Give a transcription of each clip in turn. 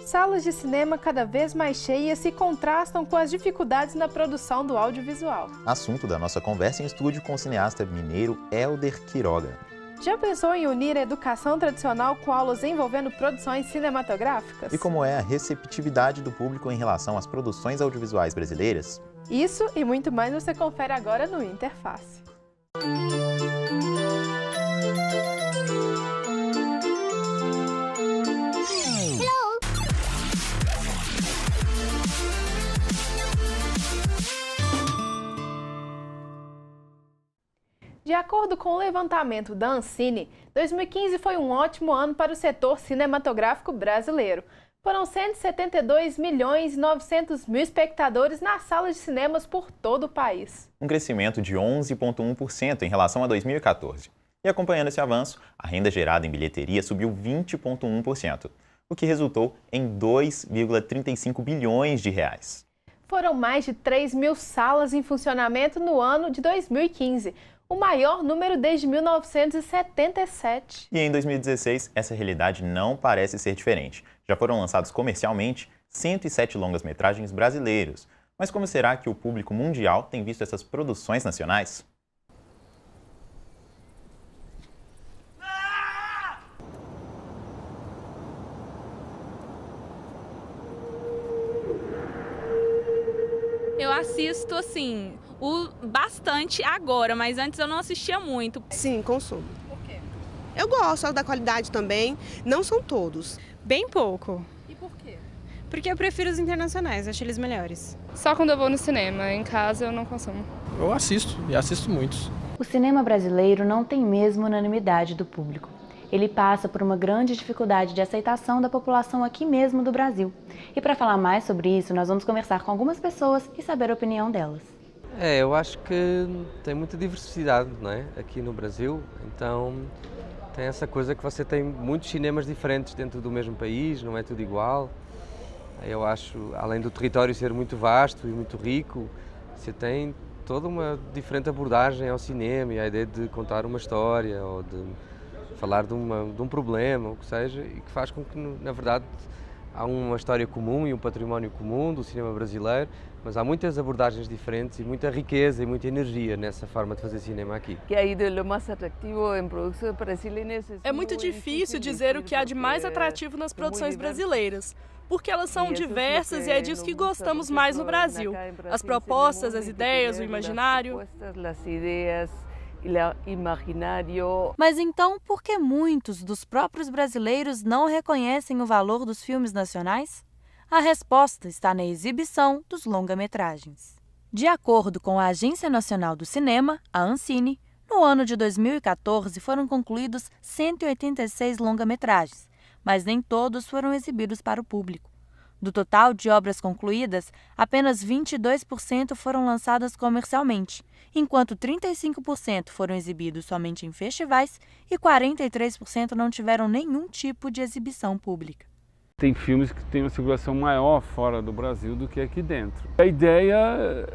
Salas de cinema cada vez mais cheias se contrastam com as dificuldades na produção do audiovisual. Assunto da nossa conversa em estúdio com o cineasta mineiro Hélder Quiroga. Já pensou em unir a educação tradicional com aulas envolvendo produções cinematográficas? E como é a receptividade do público em relação às produções audiovisuais brasileiras? Isso e muito mais você confere agora no Interface. De acordo com o levantamento da Ancine, 2015 foi um ótimo ano para o setor cinematográfico brasileiro. Foram 172.900.000 espectadores nas salas de cinemas por todo o país. Um crescimento de 11,1% em relação a 2014. E acompanhando esse avanço, a renda gerada em bilheteria subiu 20,1%, o que resultou em 2,35 bilhões de reais. Foram mais de 3.000 salas em funcionamento no ano de 2015. O maior número desde 1977. E em 2016, essa realidade não parece ser diferente. Já foram lançados comercialmente 107 longas-metragens brasileiros. Mas como será que o público mundial tem visto essas produções nacionais? Eu assisto, assim, bastante agora, mas antes eu não assistia muito. Sim, consumo. Por quê? Eu gosto da qualidade também, não são todos. Bem pouco, E por quê? porque eu prefiro os internacionais, acho eles melhores. Só quando eu vou no cinema, em casa eu não consumo. Eu assisto, e assisto muitos. O cinema brasileiro não tem mesmo unanimidade do público. Ele passa por uma grande dificuldade de aceitação da população aqui mesmo do Brasil. E para falar mais sobre isso, nós vamos conversar com algumas pessoas e saber a opinião delas. Eu acho que tem muita diversidade, não é? Aqui no Brasil, então tem essa coisa que você tem muitos cinemas diferentes dentro do mesmo país, não é tudo igual. Eu acho, além do território ser muito vasto e muito rico, você tem toda uma diferente abordagem ao cinema e a ideia de contar uma história ou de falar de um problema, o que seja, e que faz com que, na verdade, há uma história comum e um património comum do cinema brasileiro, mas há muitas abordagens diferentes e muita riqueza e muita energia nessa forma de fazer cinema aqui. É muito difícil dizer o que há de mais atrativo nas produções brasileiras, porque elas são diversas e é disso que gostamos mais no Brasil. As propostas, as ideias, o imaginário. Mas então, por que muitos dos próprios brasileiros não reconhecem o valor dos filmes nacionais? A resposta está na exibição dos longa-metragens. De acordo com a Agência Nacional do Cinema, a Ancine, no ano de 2014 foram concluídos 186 longa-metragens, mas nem todos foram exibidos para o público. Do total de obras concluídas, apenas 22% foram lançadas comercialmente, enquanto 35% foram exibidos somente em festivais e 43% não tiveram nenhum tipo de exibição pública. Tem filmes que têm uma circulação maior fora do Brasil do que aqui dentro. A ideia,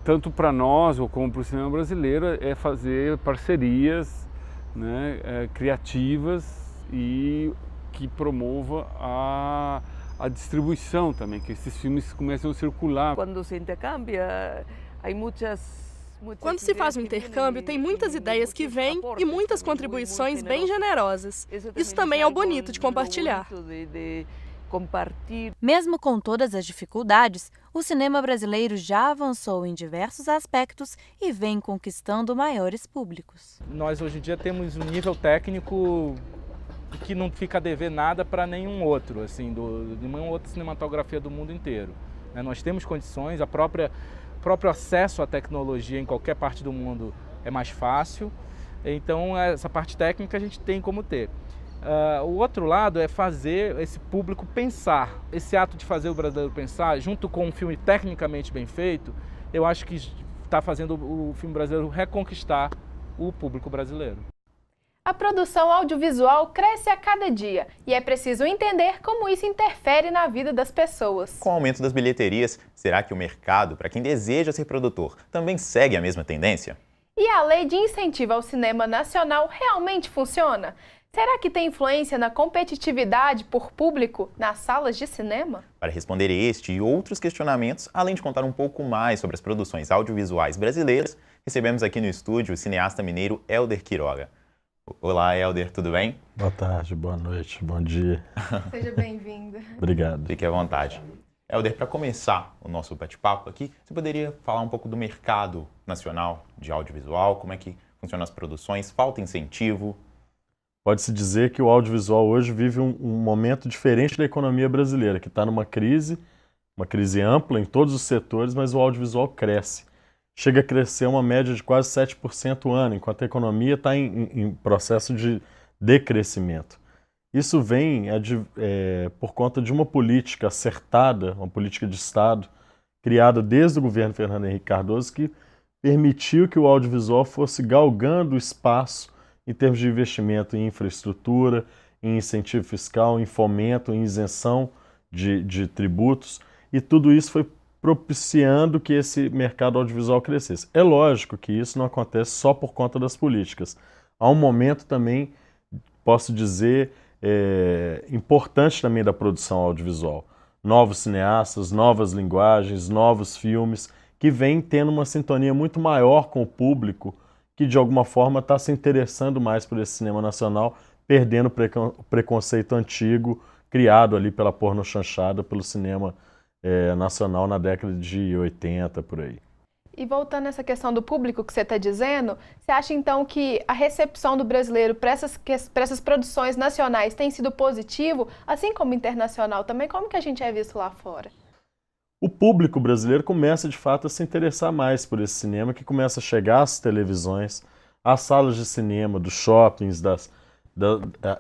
tanto para nós ou como para o cinema brasileiro, é fazer parcerias, né, criativas e que promova a distribuição também, que esses filmes comecem a circular. Quando se faz um intercâmbio, tem muitas ideias que vêm e muitas contribuições bem generosas. Isso também é o bonito de compartilhar. Mesmo com todas as dificuldades, o cinema brasileiro já avançou em diversos aspectos e vem conquistando maiores públicos. Nós hoje em dia temos um nível técnico que não fica a dever nada para nenhum outro, assim, de nenhuma outra cinematografia do mundo inteiro. Nós temos condições, o próprio acesso à tecnologia em qualquer parte do mundo é mais fácil, então essa parte técnica a gente tem como ter. O outro lado é fazer esse público pensar. Esse ato de fazer o brasileiro pensar, junto com um filme tecnicamente bem feito, eu acho que está fazendo o filme brasileiro reconquistar o público brasileiro. A produção audiovisual cresce a cada dia e é preciso entender como isso interfere na vida das pessoas. Com o aumento das bilheterias, será que o mercado, para quem deseja ser produtor, também segue a mesma tendência? E a lei de incentivo ao cinema nacional realmente funciona? Será que tem influência na competitividade por público nas salas de cinema? Para responder este e outros questionamentos, além de contar um pouco mais sobre as produções audiovisuais brasileiras, recebemos aqui no estúdio o cineasta mineiro Hélder Quiroga. Olá, Hélder, tudo bem? Boa tarde, boa noite, bom dia. Seja bem-vindo. Obrigado. Fique à vontade. Hélder, para começar o nosso bate-papo aqui, você poderia falar um pouco do mercado nacional de audiovisual, como é que funcionam as produções, falta incentivo? Pode-se dizer que o audiovisual hoje vive um momento diferente da economia brasileira, que está numa crise ampla em todos os setores, mas o audiovisual cresce. Chega a crescer uma média de quase 7% ao ano, enquanto a economia está em processo de decrescimento. Isso vem por conta de uma política acertada, uma política de Estado, criada desde o governo Fernando Henrique Cardoso, que permitiu que o audiovisual fosse galgando espaço em termos de investimento em infraestrutura, em incentivo fiscal, em fomento, em isenção de tributos, e tudo isso foi propiciando que esse mercado audiovisual crescesse. É lógico que isso não acontece só por conta das políticas. Há um momento também, posso dizer, importante também da produção audiovisual. Novos cineastas, novas linguagens, novos filmes, que vêm tendo uma sintonia muito maior com o público, que de alguma forma está se interessando mais por esse cinema nacional, perdendo o preconceito antigo criado ali pela pornochanchada, pelo cinema nacional na década de 80, por aí. E voltando nessa questão do público que você está dizendo, você acha então que a recepção do brasileiro para essas produções nacionais tem sido positivo, assim como internacional também? Como que a gente é visto lá fora? O público brasileiro começa, de fato, a se interessar mais por esse cinema, que começa a chegar às televisões, às salas de cinema, dos shoppings,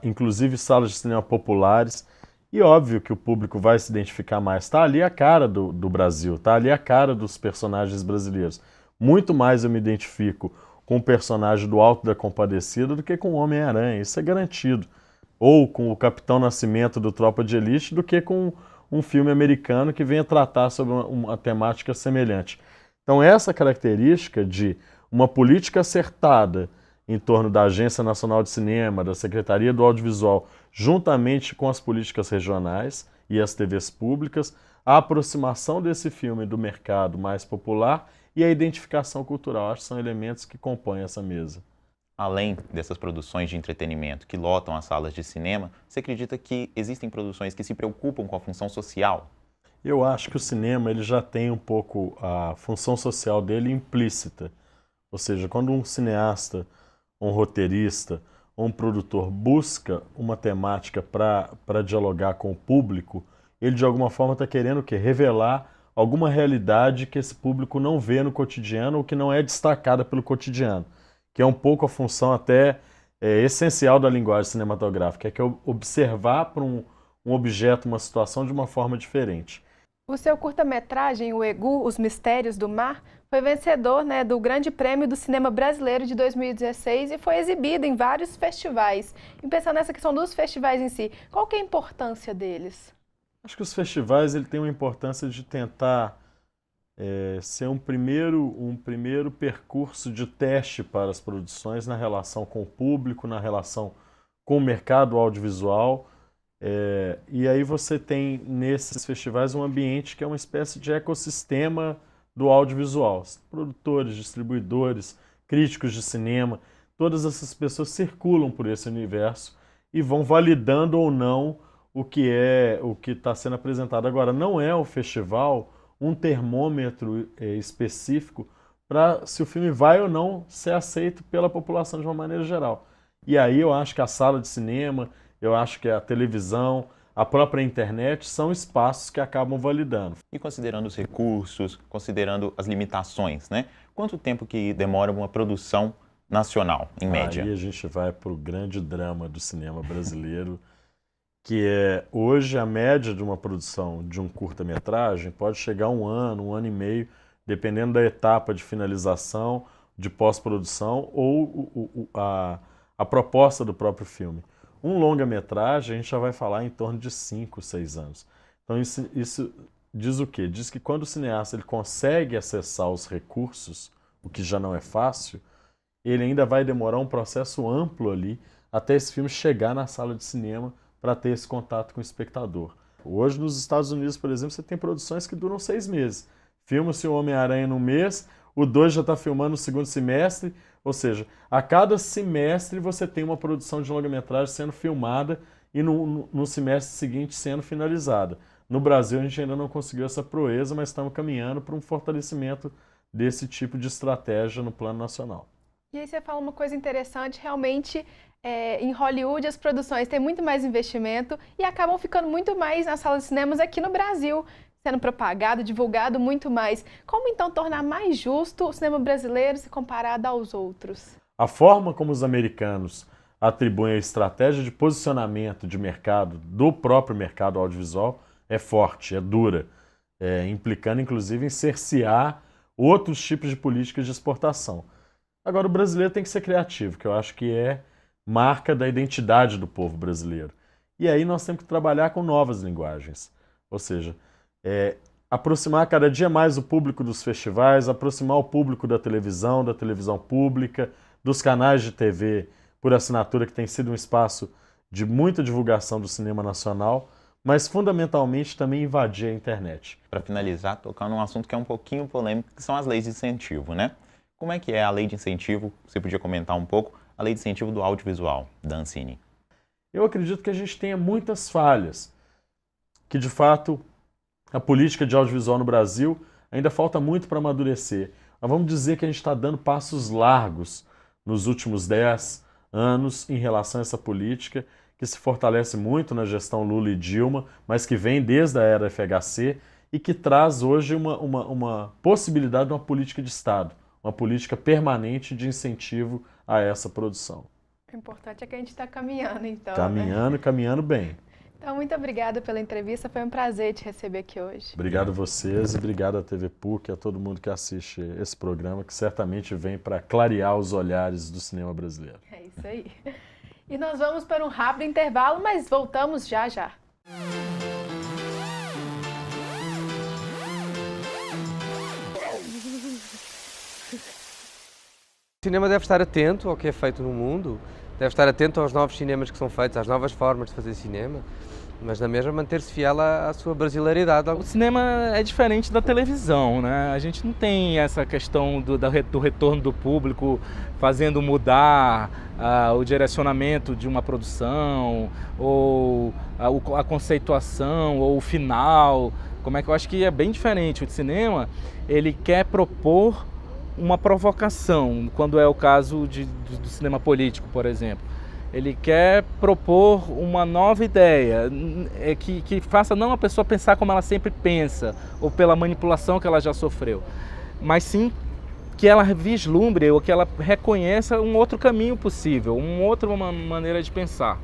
inclusive salas de cinema populares. E óbvio que o público vai se identificar mais. Está ali a cara do Brasil, está ali a cara dos personagens brasileiros. Muito mais eu me identifico com o personagem do Alto da Compadecida do que com o Homem-Aranha, isso é garantido. Ou com o Capitão Nascimento do Tropa de Elite do que com um filme americano que venha tratar sobre uma temática semelhante. Então essa característica de uma política acertada em torno da Agência Nacional de Cinema, da Secretaria do Audiovisual, juntamente com as políticas regionais e as TVs públicas, a aproximação desse filme do mercado mais popular e a identificação cultural, acho que são elementos que compõem essa mesa. Além dessas produções de entretenimento que lotam as salas de cinema, você acredita que existem produções que se preocupam com a função social? Eu acho que o cinema ele já tem um pouco a função social dele implícita. Ou seja, quando um cineasta, um roteirista ou um produtor busca uma temática para dialogar com o público, ele de alguma forma está querendo o quê? Revelar alguma realidade que esse público não vê no cotidiano ou que não é destacada pelo cotidiano, que é um pouco a função até essencial da linguagem cinematográfica, que é observar para um objeto, uma situação de uma forma diferente. O seu curta-metragem, o Egu, Os Mistérios do Mar, foi vencedor do Grande Prêmio do Cinema Brasileiro de 2016 e foi exibido em vários festivais. E pensando nessa questão dos festivais em si, qual que é a importância deles? Acho que os festivais têm uma importância de tentar ser um primeiro percurso de teste para as produções na relação com o público, na relação com o mercado audiovisual. E aí você tem nesses festivais um ambiente que é uma espécie de ecossistema do audiovisual. Produtores, distribuidores, críticos de cinema, todas essas pessoas circulam por esse universo e vão validando ou não o que está sendo apresentado. Agora, não é o festival um termômetro específico para se o filme vai ou não ser aceito pela população de uma maneira geral. E aí eu acho que a sala de cinema, eu acho que a televisão, a própria internet são espaços que acabam validando. E considerando os recursos, considerando as limitações, né? Quanto tempo que demora uma produção nacional, em média? Aí a gente vai para o grande drama do cinema brasileiro, que é hoje a média de uma produção de um curta-metragem pode chegar a um ano e meio, dependendo da etapa de finalização, de pós-produção ou a proposta do próprio filme. Um longa-metragem a gente já vai falar em torno de 5, 6 anos. Então isso diz o quê? Diz que quando o cineasta ele consegue acessar os recursos, o que já não é fácil, ele ainda vai demorar um processo amplo ali até esse filme chegar na sala de cinema para ter esse contato com o espectador. Hoje, nos Estados Unidos, por exemplo, você tem produções que duram 6 meses. Filma-se o Homem-Aranha num mês, o 2 já está filmando no segundo semestre, ou seja, a cada semestre você tem uma produção de longa-metragem sendo filmada e no semestre seguinte sendo finalizada. No Brasil, a gente ainda não conseguiu essa proeza, mas estamos caminhando para um fortalecimento desse tipo de estratégia no plano nacional. E aí você fala uma coisa interessante, realmente em Hollywood as produções têm muito mais investimento e acabam ficando muito mais nas salas de cinemas aqui no Brasil, sendo propagado, divulgado muito mais. Como então tornar mais justo o cinema brasileiro se comparado aos outros? A forma como os americanos atribuem a estratégia de posicionamento de mercado do próprio mercado audiovisual é forte, é dura, implicando inclusive em cercear outros tipos de políticas de exportação. Agora, o brasileiro tem que ser criativo, que eu acho que é marca da identidade do povo brasileiro. E aí nós temos que trabalhar com novas linguagens, ou seja, aproximar cada dia mais o público dos festivais, aproximar o público da televisão pública, dos canais de TV por assinatura, que tem sido um espaço de muita divulgação do cinema nacional, mas fundamentalmente também invadir a internet. Para finalizar, tocar num assunto que é um pouquinho polêmico, que são as leis de incentivo, né? Como é que é a lei de incentivo? Você podia comentar um pouco a lei de incentivo do audiovisual da Ancine? Eu acredito que a gente tenha muitas falhas, que de fato a política de audiovisual no Brasil ainda falta muito para amadurecer. Mas vamos dizer que a gente está dando passos largos nos últimos 10 anos em relação a essa política, que se fortalece muito na gestão Lula e Dilma, mas que vem desde a era FHC e que traz hoje uma possibilidade de uma política de Estado, uma política permanente de incentivo a essa produção. O importante é que a gente está caminhando, então. Caminhando bem. Então, muito obrigada pela entrevista, foi um prazer te receber aqui hoje. Obrigado a vocês e obrigado à TV PUC e a todo mundo que assiste esse programa, que certamente vem para clarear os olhares do cinema brasileiro. É isso aí. E nós vamos para um rápido intervalo, mas voltamos já já. O cinema deve estar atento ao que é feito no mundo, deve estar atento aos novos cinemas que são feitos, às novas formas de fazer cinema, mas na mesma manter-se fiel à sua brasileiridade. O cinema é diferente da televisão, né? A gente não tem essa questão do retorno do público fazendo mudar o direcionamento de uma produção, ou a conceituação, ou o final. Como é que eu acho que é bem diferente. O cinema, ele quer propor uma provocação, quando é o caso do cinema político, por exemplo. Ele quer propor uma nova ideia, que faça não a pessoa pensar como ela sempre pensa, ou pela manipulação que ela já sofreu, mas sim que ela vislumbre ou que ela reconheça um outro caminho possível, uma outra maneira de pensar.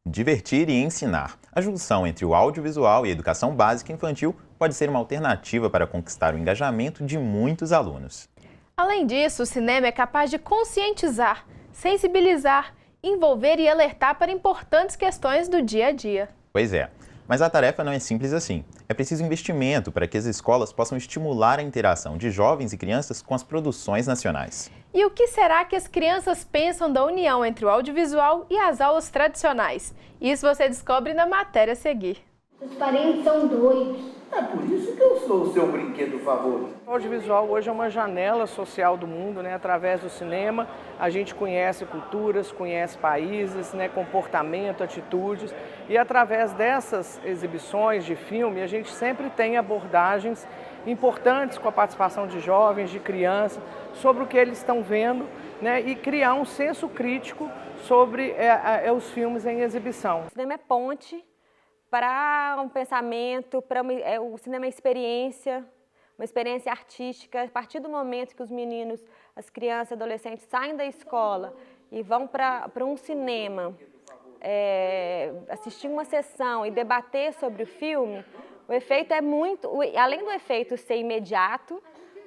Divertir e ensinar. A junção entre o audiovisual e a educação básica infantil pode ser uma alternativa para conquistar o engajamento de muitos alunos. Além disso, o cinema é capaz de conscientizar, sensibilizar, envolver e alertar para importantes questões do dia a dia. Pois é, mas a tarefa não é simples assim. É preciso investimento para que as escolas possam estimular a interação de jovens e crianças com as produções nacionais. E o que será que as crianças pensam da união entre o audiovisual e as aulas tradicionais? Isso você descobre na matéria a seguir. Os parentes são doidos. É por isso que eu sou o seu brinquedo favorito. O audiovisual hoje é uma janela social do mundo, né? Através do cinema a gente conhece culturas, conhece países, né? Comportamento, atitudes. E através dessas exibições de filme a gente sempre tem abordagens importantes com a participação de jovens, de crianças, sobre o que eles estão vendo, né? E criar um senso crítico sobre os filmes em exibição. O cinema é ponte para um pensamento, o cinema é experiência, uma experiência artística. A partir do momento que os meninos, as crianças, adolescentes saem da escola e vão para um cinema, assistir uma sessão e debater sobre o filme, o efeito é muito, além do efeito ser imediato,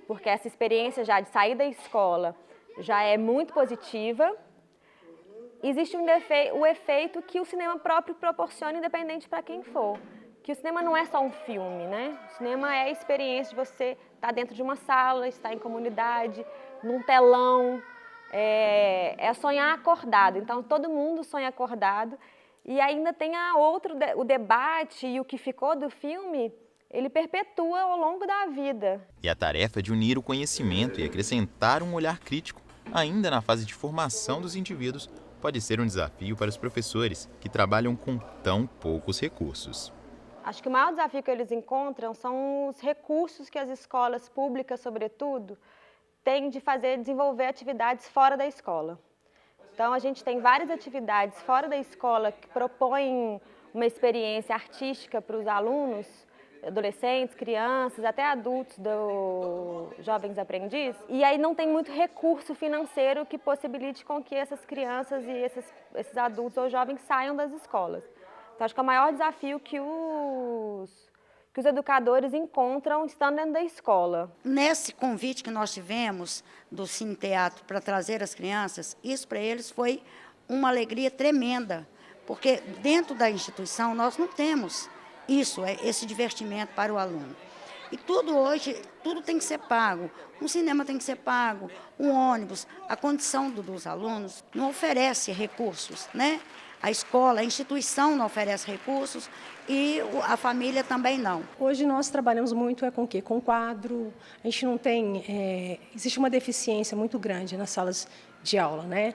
porque essa experiência já de sair da escola já é muito positiva, existe o efeito que o cinema próprio proporciona, independente para quem for. Que o cinema não é só um filme, né? O cinema é a experiência de você estar dentro de uma sala, estar em comunidade, num telão, é sonhar acordado. Então, todo mundo sonha acordado. E ainda tem o debate e o que ficou do filme, ele perpetua ao longo da vida. E a tarefa de unir o conhecimento e acrescentar um olhar crítico, ainda na fase de formação dos indivíduos, pode ser um desafio para os professores que trabalham com tão poucos recursos. Acho que o maior desafio que eles encontram são os recursos que as escolas públicas, sobretudo, têm de desenvolver atividades fora da escola. Então, a gente tem várias atividades fora da escola que propõem uma experiência artística para os alunos, adolescentes, crianças, até adultos do Jovens Aprendizes. E aí não tem muito recurso financeiro que possibilite com que essas crianças e esses adultos ou jovens saiam das escolas. Então, acho que é o maior desafio que os educadores encontram estando dentro da escola. Nesse convite que nós tivemos do Cine Teatro para trazer as crianças, isso para eles foi uma alegria tremenda, porque dentro da instituição nós não temos esse divertimento para o aluno. E tudo hoje, tudo tem que ser pago. Um cinema tem que ser pago, um ônibus. A condição dos alunos não oferece recursos, né? A escola, a instituição não oferece recursos e a família também não. Hoje nós trabalhamos muito com o quê? Com quadro. A gente não tem... existe uma deficiência muito grande nas salas de aula, né?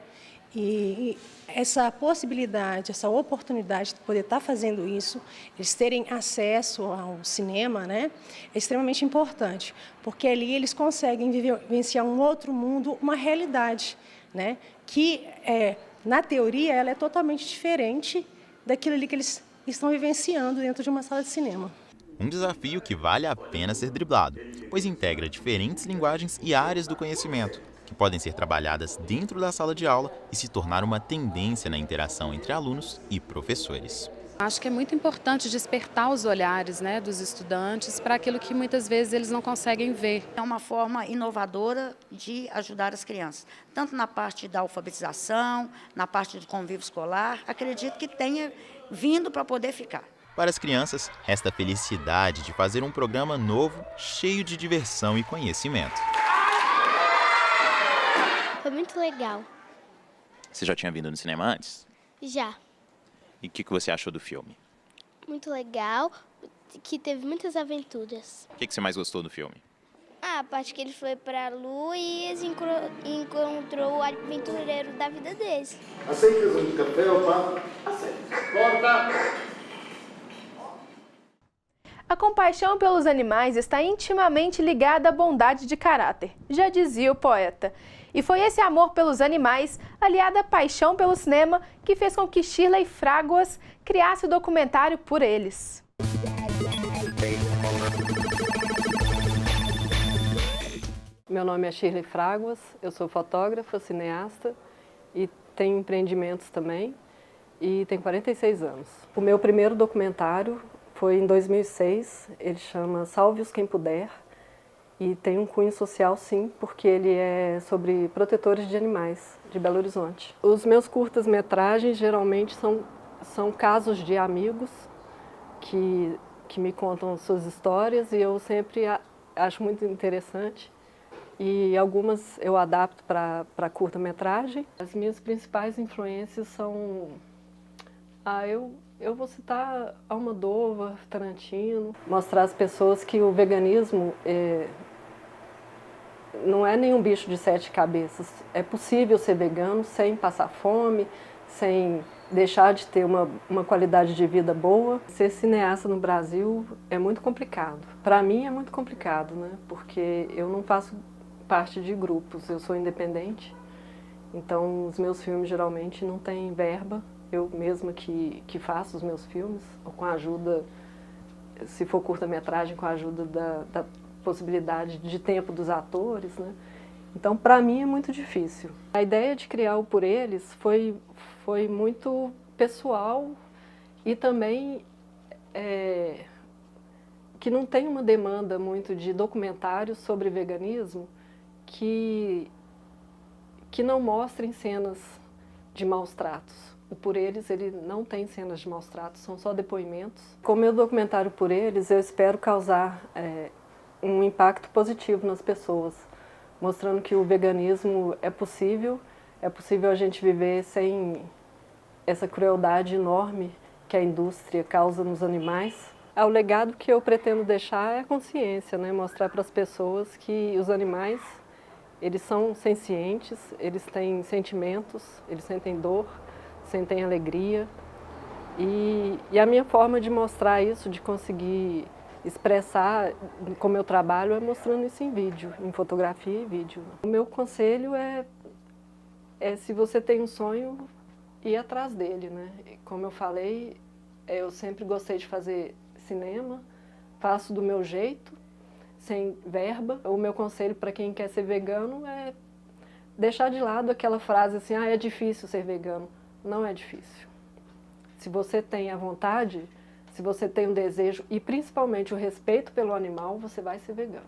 E essa possibilidade, essa oportunidade de poder estar fazendo isso, eles terem acesso ao cinema, né, é extremamente importante, porque ali eles conseguem vivenciar um outro mundo, uma realidade, né, que, na teoria, ela é totalmente diferente daquilo ali que eles estão vivenciando dentro de uma sala de cinema. Um desafio que vale a pena ser driblado, pois integra diferentes linguagens e áreas do conhecimento, que podem ser trabalhadas dentro da sala de aula e se tornar uma tendência na interação entre alunos e professores. Acho que é muito importante despertar os olhares, né, dos estudantes para aquilo que muitas vezes eles não conseguem ver. É uma forma inovadora de ajudar as crianças, tanto na parte da alfabetização, na parte do convívio escolar, acredito que tenha vindo para poder ficar. Para as crianças, resta a felicidade de fazer um programa novo, cheio de diversão e conhecimento. Foi muito legal. Você já tinha vindo no cinema antes? Já. E o que você achou do filme? Muito legal, que teve muitas aventuras. O que você mais gostou do filme? A parte que ele foi pra lua e eles encontrou o aventureiro da vida deles. Aceita um café, opa? Aceita. Volta! A compaixão pelos animais está intimamente ligada à bondade de caráter, já dizia o poeta. E foi esse amor pelos animais, aliado à paixão pelo cinema, que fez com que Shirley Fraguas criasse o documentário Por Eles. Meu nome é Shirley Fraguas, eu sou fotógrafa, cineasta e tenho empreendimentos também e tenho 46 anos. O meu primeiro documentário foi em 2006, ele chama Salve-os Quem Puder e tem um cunho social sim, porque ele é sobre protetores de animais de Belo Horizonte. Os meus curtas-metragens geralmente são casos de amigos que me contam suas histórias e eu sempre acho muito interessante. E algumas eu adapto para curta-metragem. As minhas principais influências são... Eu vou citar Almodóvar, Tarantino. Mostrar às pessoas que o veganismo não é nenhum bicho de 7 cabeças. É possível ser vegano sem passar fome, sem deixar de ter uma qualidade de vida boa. Ser cineasta no Brasil é muito complicado. Para mim é muito complicado, né? Porque eu não faço parte de grupos, eu sou independente, então os meus filmes geralmente não têm verba, eu mesma que faço os meus filmes, ou com a ajuda, se for curta-metragem, com a ajuda da possibilidade de tempo dos atores, né? Então, para mim é muito difícil. A ideia de criar o Por Eles foi muito pessoal e também que não tem uma demanda muito de documentários sobre veganismo que não mostrem cenas de maus tratos. O Por Eles, ele não tem cenas de maus tratos, são só depoimentos. Com o meu documentário Por Eles, eu espero causar um impacto positivo nas pessoas, mostrando que o veganismo é possível a gente viver sem essa crueldade enorme que a indústria causa nos animais. O legado que eu pretendo deixar é a consciência, né? Mostrar para as pessoas que os animais, eles são sencientes, eles têm sentimentos, eles sentem dor, sentem alegria. E a minha forma de mostrar isso, de conseguir expressar com o meu trabalho, é mostrando isso em vídeo, em fotografia e vídeo. O meu conselho é se você tem um sonho, ir atrás dele, né? Como eu falei, eu sempre gostei de fazer cinema, faço do meu jeito, sem verba. O meu conselho para quem quer ser vegano é deixar de lado aquela frase assim, é difícil ser vegano. Não é difícil. Se você tem a vontade, se você tem um desejo e principalmente o respeito pelo animal, você vai ser vegano.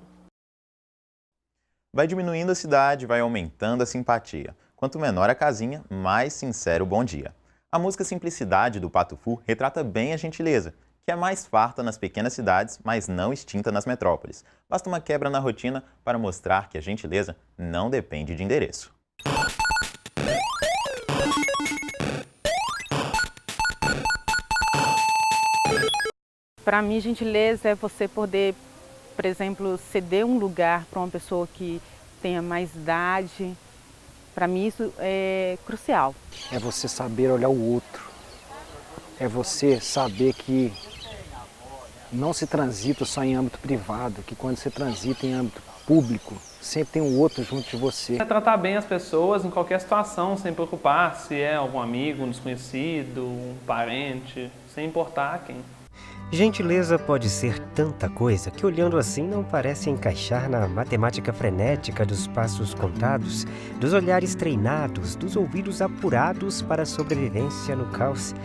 Vai diminuindo a cidade, vai aumentando a simpatia. Quanto menor a casinha, mais sincero o bom dia. A música Simplicidade, do Pato Fu, retrata bem a gentileza, que é mais farta nas pequenas cidades, mas não extinta nas metrópoles. Basta uma quebra na rotina para mostrar que a gentileza não depende de endereço. Para mim, gentileza é você poder, por exemplo, ceder um lugar para uma pessoa que tenha mais idade. Para mim isso é crucial. É você saber olhar o outro. É você saber que não se transita só em âmbito privado, que quando você transita em âmbito público, sempre tem um outro junto de você. É tratar bem as pessoas em qualquer situação, sem preocupar se é algum amigo, um desconhecido, um parente, sem importar quem. Gentileza pode ser tanta coisa que, olhando assim, não parece encaixar na matemática frenética dos passos contados, dos olhares treinados, dos ouvidos apurados para a sobrevivência no caos.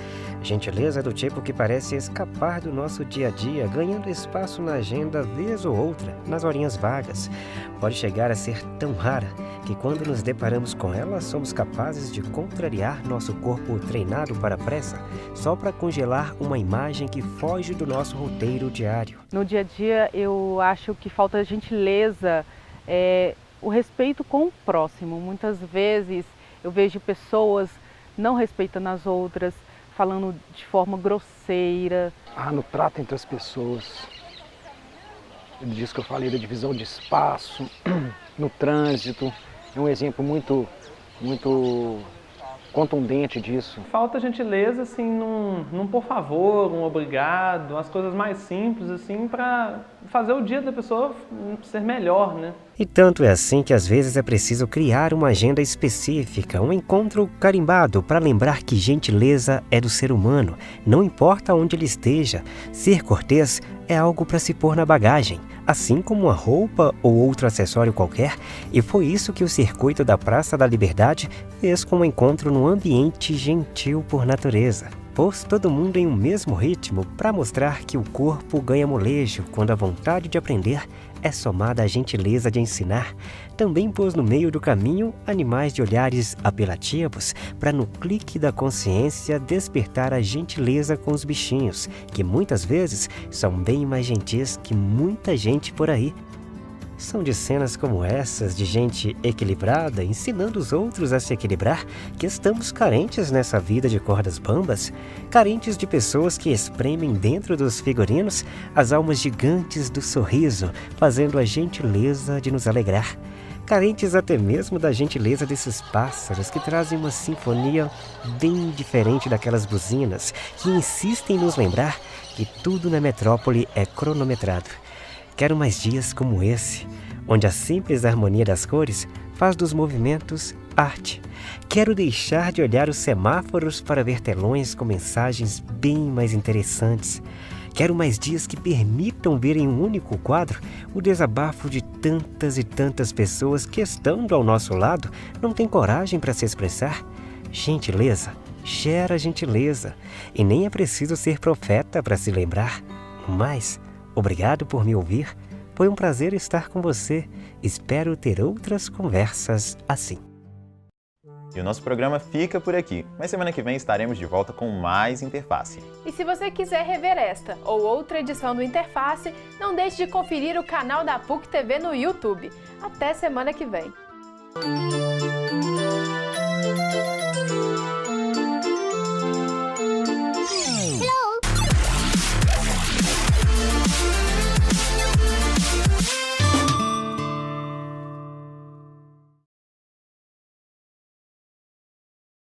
Gentileza é do tipo que parece escapar do nosso dia a dia, ganhando espaço na agenda vez ou outra, nas horinhas vagas. Pode chegar a ser tão rara que, quando nos deparamos com ela, somos capazes de contrariar nosso corpo treinado para a pressa, só para congelar uma imagem que foge do nosso roteiro diário. No dia a dia, eu acho que falta gentileza, o respeito com o próximo. Muitas vezes eu vejo pessoas não respeitando as outras, falando de forma grosseira. No trato entre as pessoas. Ele disse que eu falei da divisão de espaço, no trânsito. É um exemplo muito contundente disso. Falta gentileza, assim, num por favor, um obrigado, as coisas mais simples, assim, para fazer o dia da pessoa ser melhor, né? E tanto é assim que às vezes é preciso criar uma agenda específica, um encontro carimbado para lembrar que gentileza é do ser humano, não importa onde ele esteja. Ser cortês é algo para se pôr na bagagem, assim como uma roupa ou outro acessório qualquer, e foi isso que o circuito da Praça da Liberdade fez com o encontro num ambiente gentil por natureza. Pôs todo mundo em um mesmo ritmo para mostrar que o corpo ganha molejo quando a vontade de aprender é somada à gentileza de ensinar. Também pôs no meio do caminho animais de olhares apelativos para, no clique da consciência, despertar a gentileza com os bichinhos, que muitas vezes são bem mais gentis que muita gente por aí. São de cenas como essas, de gente equilibrada, ensinando os outros a se equilibrar, que estamos carentes nessa vida de cordas bambas, carentes de pessoas que espremem dentro dos figurinos as almas gigantes do sorriso, fazendo a gentileza de nos alegrar. Carentes até mesmo da gentileza desses pássaros que trazem uma sinfonia bem diferente daquelas buzinas que insistem em nos lembrar que tudo na metrópole é cronometrado. Quero mais dias como esse, onde a simples harmonia das cores faz dos movimentos arte. Quero deixar de olhar os semáforos para ver telões com mensagens bem mais interessantes. Quero mais dias que permitam ver em um único quadro o desabafo de tantas e tantas pessoas que, estando ao nosso lado, não têm coragem para se expressar. Gentileza gera gentileza, e nem é preciso ser profeta para se lembrar. Mas obrigado por me ouvir. Foi um prazer estar com você. Espero ter outras conversas assim. E o nosso programa fica por aqui, mas semana que vem estaremos de volta com mais Interface. E se você quiser rever esta ou outra edição do Interface, não deixe de conferir o canal da PUC TV no YouTube. Até semana que vem!